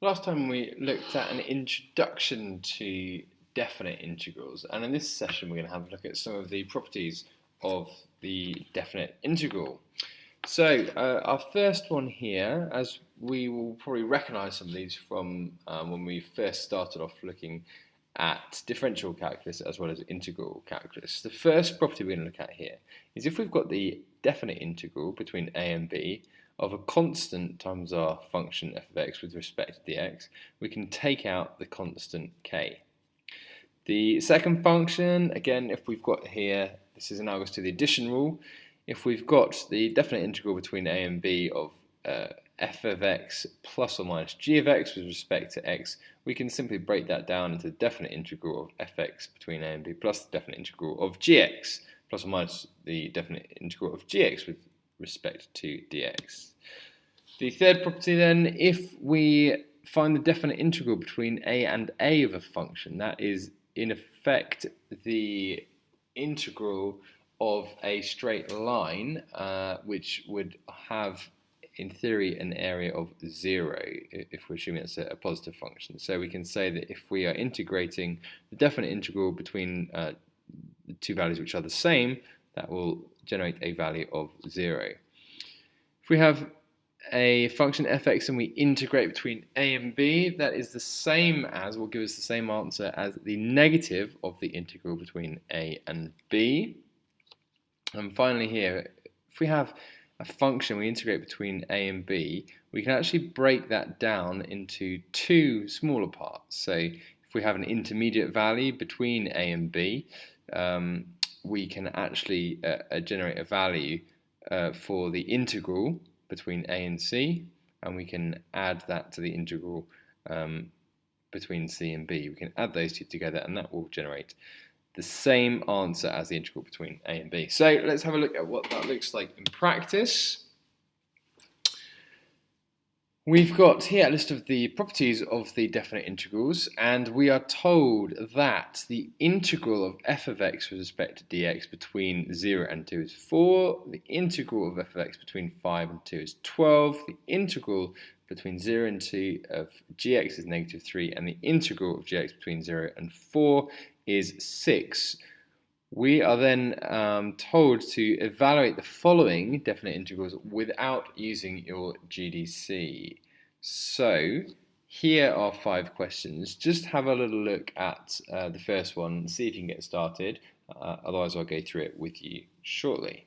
Last time we looked at an introduction to definite integrals, and in this session we're going to have a look at some of the properties of the definite integral. So our first one here, as we will probably recognise some of these from when we first started off looking at differential calculus as well as integral calculus. The first property we're going to look at here is if we've got the definite integral between a and b of a constant times our function f of x with respect to dx, we can take out the constant k. The second function, again, if we've got here, this is analogous to the addition rule, if we've got the definite integral between a and b of f of x plus or minus g of x with respect to x, we can simply break that down into the definite integral of fx between a and b plus the definite integral of gx plus or minus the definite integral of gx with respect to dx. The third property then, if we find the definite integral between a and a of a function, that is in effect the integral of a straight line, which would have in theory an area of 0 if we're assuming it's a positive function. So we can say that if we are integrating the definite integral between the two values which are the same, that will generate a value of 0. If we have a function fx and we integrate between a and b, that is the same as, will give us the same answer as the negative of the integral between a and b. And finally here, if we have a function we integrate between a and b, we can actually break that down into two smaller parts. So if we have an intermediate value between a and b, we can actually generate a value for the integral between a and c, and we can add that to the integral between c and b. We can add those two together and that will generate the same answer as the integral between a and b. So let's have a look at what that looks like in practice. We've got here a list of the properties of the definite integrals, and we are told that the integral of f of x with respect to dx between 0 and 2 is 4, the integral of f of x between 5 and 2 is 12, the integral between 0 and 2 of gx is negative 3, and the integral of gx between 0 and 4 is 6. We are then told to evaluate the following definite integrals without using your GDC. So here are 5 questions. Just have a little look at the first one, see if you can get started. Otherwise I'll go through it with you shortly.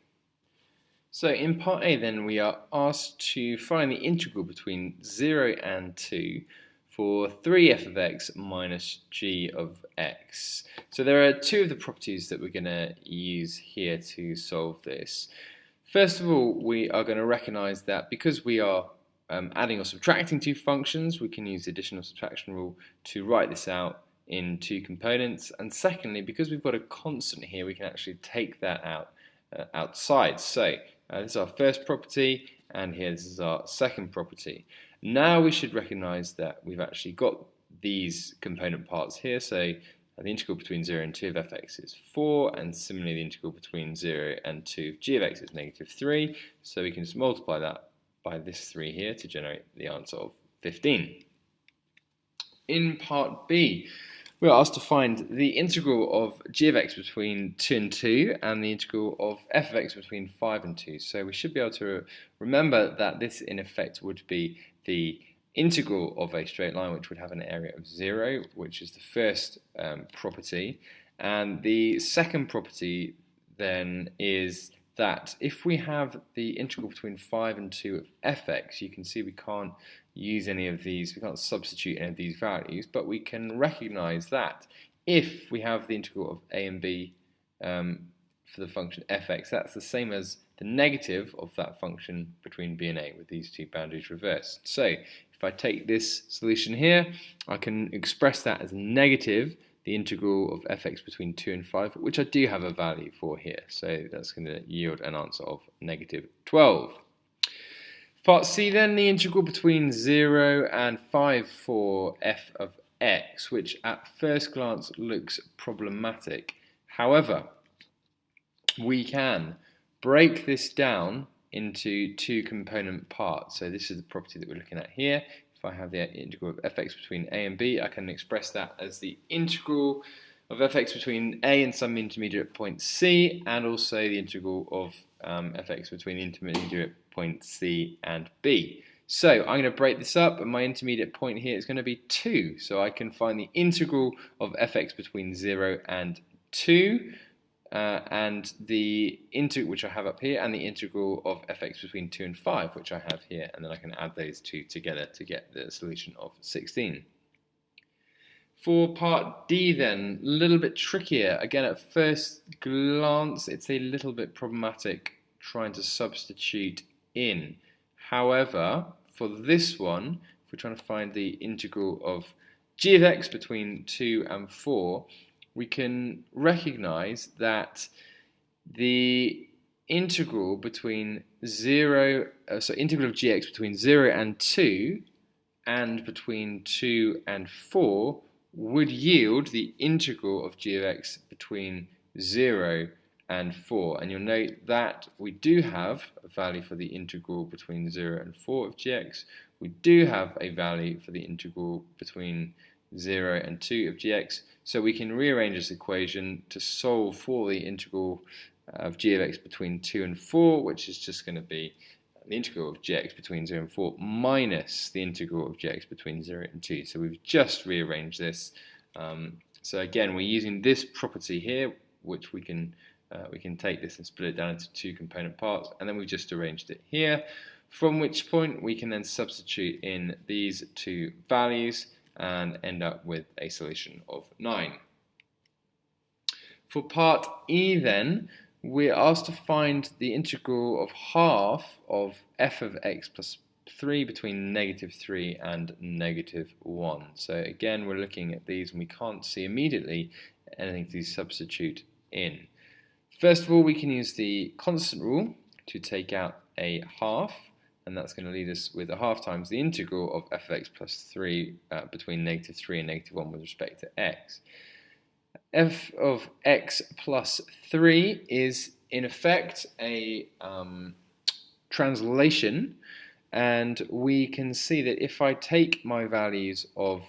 So in part A then we are asked to find the integral between 0 and 2 for 3f of x minus g of x. So there are two of the properties that we're going to use here to solve this. First of all, we are going to recognize that because we are adding or subtracting two functions, we can use the addition or subtraction rule to write this out in two components. And secondly, because we've got a constant here, we can actually take that out outside. So this is our first property, and here this is our second property. Now we should recognize that we've actually got these component parts here. So the integral between 0 and 2 of fx is 4, and similarly the integral between 0 and 2 of g of x is negative 3. So we can just multiply that by this 3 here to generate the answer of 15. In part B, we are asked to find the integral of g of x between 2 and 2 and the integral of f of x between 5 and 2. So we should be able to remember that this in effect would be the integral of a straight line, which would have an area of 0, which is the first property. And the second property then is that if we have the integral between 5 and 2 of fx, you can see we can't use any of these, we can't substitute any of these values, but we can recognize that if we have the integral of a and b for the function fx, that's the same as the negative of that function between b and a with these two boundaries reversed. So if I take this solution here, I can express that as negative the integral of fx between 2 and 5, which I do have a value for here. So that's going to yield an answer of negative 12. Part C then, the integral between 0 and 5 for f of x, which at first glance looks problematic. However, we can break this down into two component parts. So this is the property that we're looking at here. If if I have the integral of fx between a and b, I can express that as the integral of fx between a and some intermediate point c, and also the integral of fx between the intermediate point c and b. So I'm going to break this up, and my intermediate point here is going to be 2. So I can find the integral of fx between 0 and 2, and the integral, which I have up here, and the integral of fx between 2 and 5, which I have here, and then I can add those two together to get the solution of 16. For part D then, a little bit trickier. Again, at first glance, it's a little bit problematic trying to substitute in. However, for this one, if we're trying to find the integral of g of x between 2 and 4, we can recognize that the integral between integral of gx between 0 and 2 and between 2 and 4 would yield the integral of g of x between 0 and 4. And you'll note that we do have a value for the integral between 0 and 4 of gx. We do have a value for the integral between 0 and 2 of gx. So we can rearrange this equation to solve for the integral of g of x between 2 and 4, which is just going to be the integral of gx between 0 and 4 minus the integral of gx between 0 and 2. So we've just rearranged this. So again, we're using this property here, which we can take this and split it down into two component parts, and then we've just arranged it here, from which point we can then substitute in these two values and end up with a solution of 9. For part E then, we're asked to find the integral of half of f of x plus 3 between -3 and -1. So again, we're looking at these and we can't see immediately anything to substitute in. First of all, we can use the constant rule to take out a half, and that's going to leave us with a half times the integral of f of x plus 3 between -3 and -1 with respect to x. F of x plus 3 is in effect a translation, and we can see that if I take my values of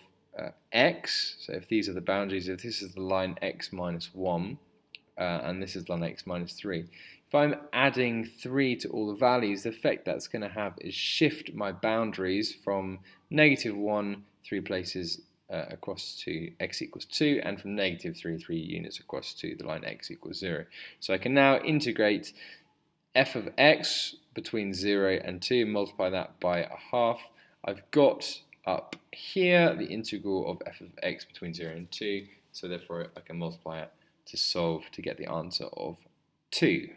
x, so if these are the boundaries, if this is the line x minus 1, and this is line x minus 3, if I'm adding 3 to all the values, the effect that's going to have is shift my boundaries from -1 3 places across to x equals 2, and from -3 3 units across to the line x equals 0. So I can now integrate f of x between 0 and 2, multiply that by a half. I've got up here the integral of f of x between 0 and 2, so therefore I can multiply it to solve to get the answer of 2.